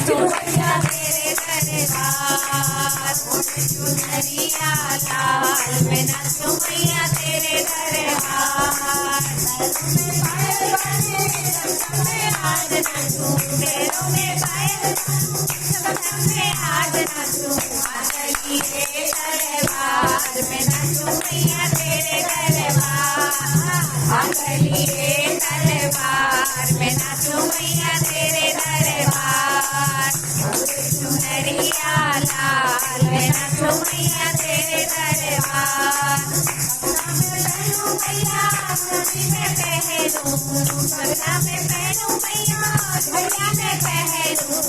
मैया तेरे दरबार चुनरिया लाल मैं नाचूं मैया तेरे दरबार आज नाचूं पैरों में पायल में आज नाचूं आंगलिए दरबार मैं नाचूं मैया तेरे दरबार आंगलिए दरबार मैं नाचूं मैया तेरे दरबार चुनरिया लाल मैं नाचूं मैया तेरे दरबार मैया में पहनूं सपना में पहनूं मैया झड़िया में पहनूं